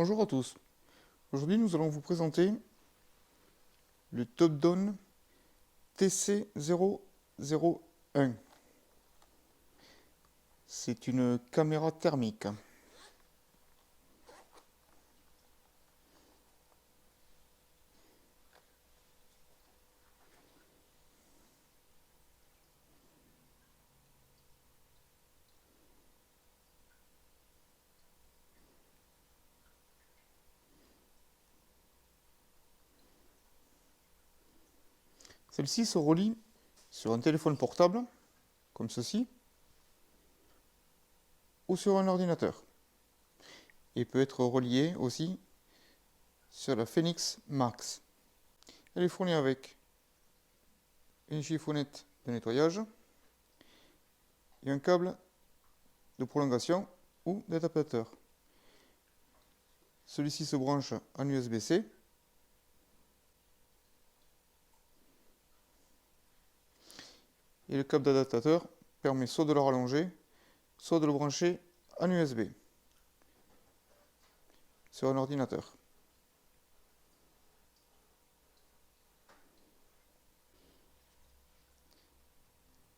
Bonjour à tous. Aujourd'hui, nous allons vous présenter le Topdon TC001. C'est une caméra thermique. Celle-ci se relie sur un téléphone portable, comme ceci, ou sur un ordinateur. Et peut être reliée aussi sur la Phoenix Max. Elle est fournie avec une chiffonnette de nettoyage et un câble de prolongation ou d'adaptateur. Celui-ci se branche en USB-C. Et le câble d'adaptateur permet soit de le rallonger, soit de le brancher en USB sur un ordinateur.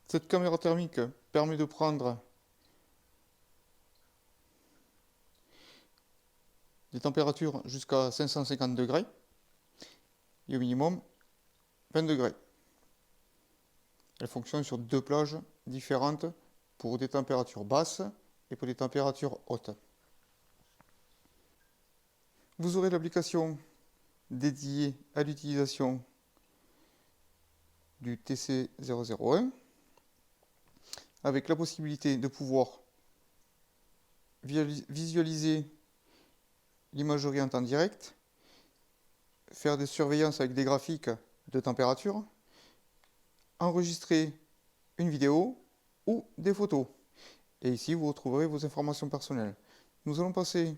Cette caméra thermique permet de prendre des températures jusqu'à 550 degrés et au minimum 20 degrés. Elle fonctionne sur deux plages différentes pour des températures basses et pour des températures hautes. Vous aurez l'application dédiée à l'utilisation du TC001 avec la possibilité de pouvoir visualiser l'imagerie en temps direct, faire des surveillances avec des graphiques de température, enregistrer une vidéo ou des photos. Et ici, vous retrouverez vos informations personnelles. Nous allons passer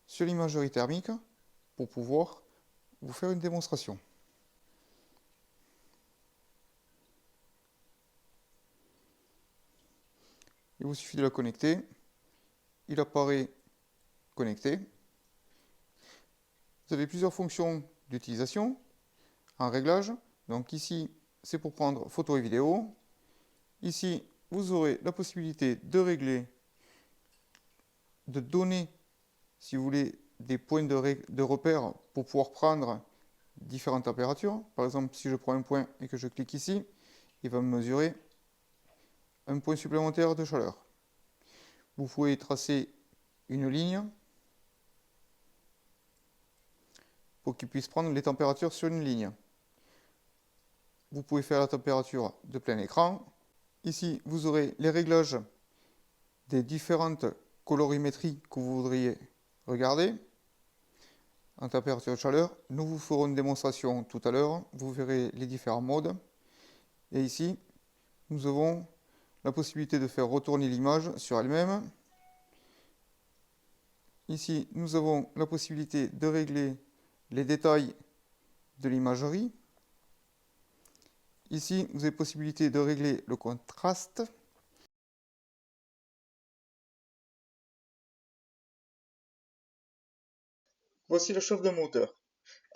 sur l'imagerie thermique pour pouvoir vous faire une démonstration. Il vous suffit de la connecter. Il apparaît connecté. Vous avez plusieurs fonctions d'utilisation en réglage. Donc ici, c'est pour prendre photos et vidéos. Ici, vous aurez la possibilité de régler, de donner, si vous voulez, des points de repère pour pouvoir prendre différentes températures. Par exemple, si je prends un point et que je clique ici, il va me mesurer un point supplémentaire de chaleur. Vous pouvez tracer une ligne pour qu'il puisse prendre les températures sur une ligne. Vous pouvez faire la température de plein écran. Ici, vous aurez les réglages des différentes colorimétries que vous voudriez regarder. En température de chaleur, nous vous ferons une démonstration tout à l'heure. Vous verrez les différents modes. Et ici, nous avons la possibilité de faire retourner l'image sur elle-même. Ici, nous avons la possibilité de régler les détails de l'imagerie. Ici, vous avez possibilité de régler le contraste. Voici le chauffe de moteur.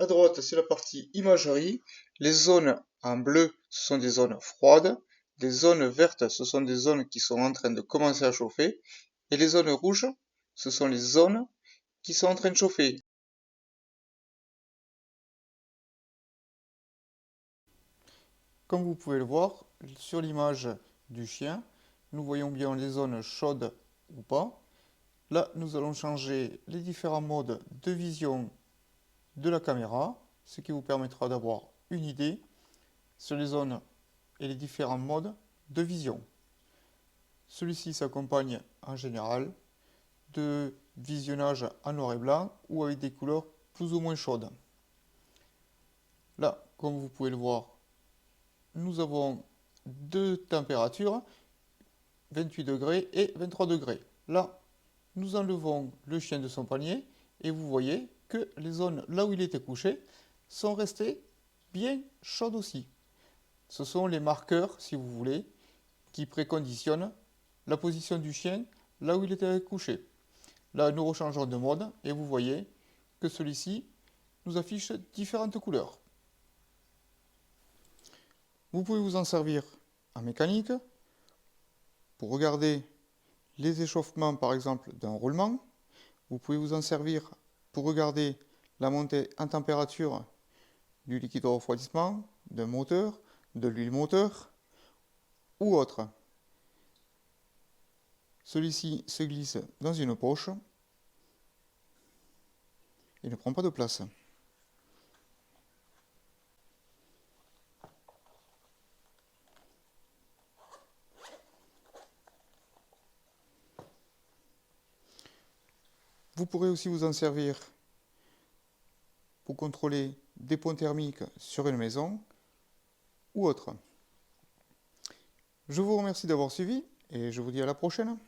À droite, c'est la partie imagerie. Les zones en bleu, ce sont des zones froides. Les zones vertes, ce sont des zones qui sont en train de commencer à chauffer. Et les zones rouges, ce sont les zones qui sont en train de chauffer. Comme vous pouvez le voir, sur l'image du chien, nous voyons bien les zones chaudes ou pas. Là, nous allons changer les différents modes de vision de la caméra, ce qui vous permettra d'avoir une idée sur les zones et les différents modes de vision. Celui-ci s'accompagne en général de visionnage en noir et blanc ou avec des couleurs plus ou moins chaudes. Là, comme vous pouvez le voir, nous avons deux températures, 28 degrés et 23 degrés. Là, nous enlevons le chien de son panier et vous voyez que les zones là où il était couché sont restées bien chaudes aussi. Ce sont les marqueurs, si vous voulez, qui préconditionnent la position du chien là où il était couché. Là, nous rechangeons de mode et vous voyez que celui-ci nous affiche différentes couleurs. Vous pouvez vous en servir en mécanique pour regarder les échauffements par exemple d'un roulement. Vous pouvez vous en servir pour regarder la montée en température du liquide de refroidissement, d'un moteur, de l'huile moteur ou autre. Celui-ci se glisse dans une poche et ne prend pas de place. Vous pourrez aussi vous en servir pour contrôler des points thermiques sur une maison ou autre. Je vous remercie d'avoir suivi et je vous dis à la prochaine.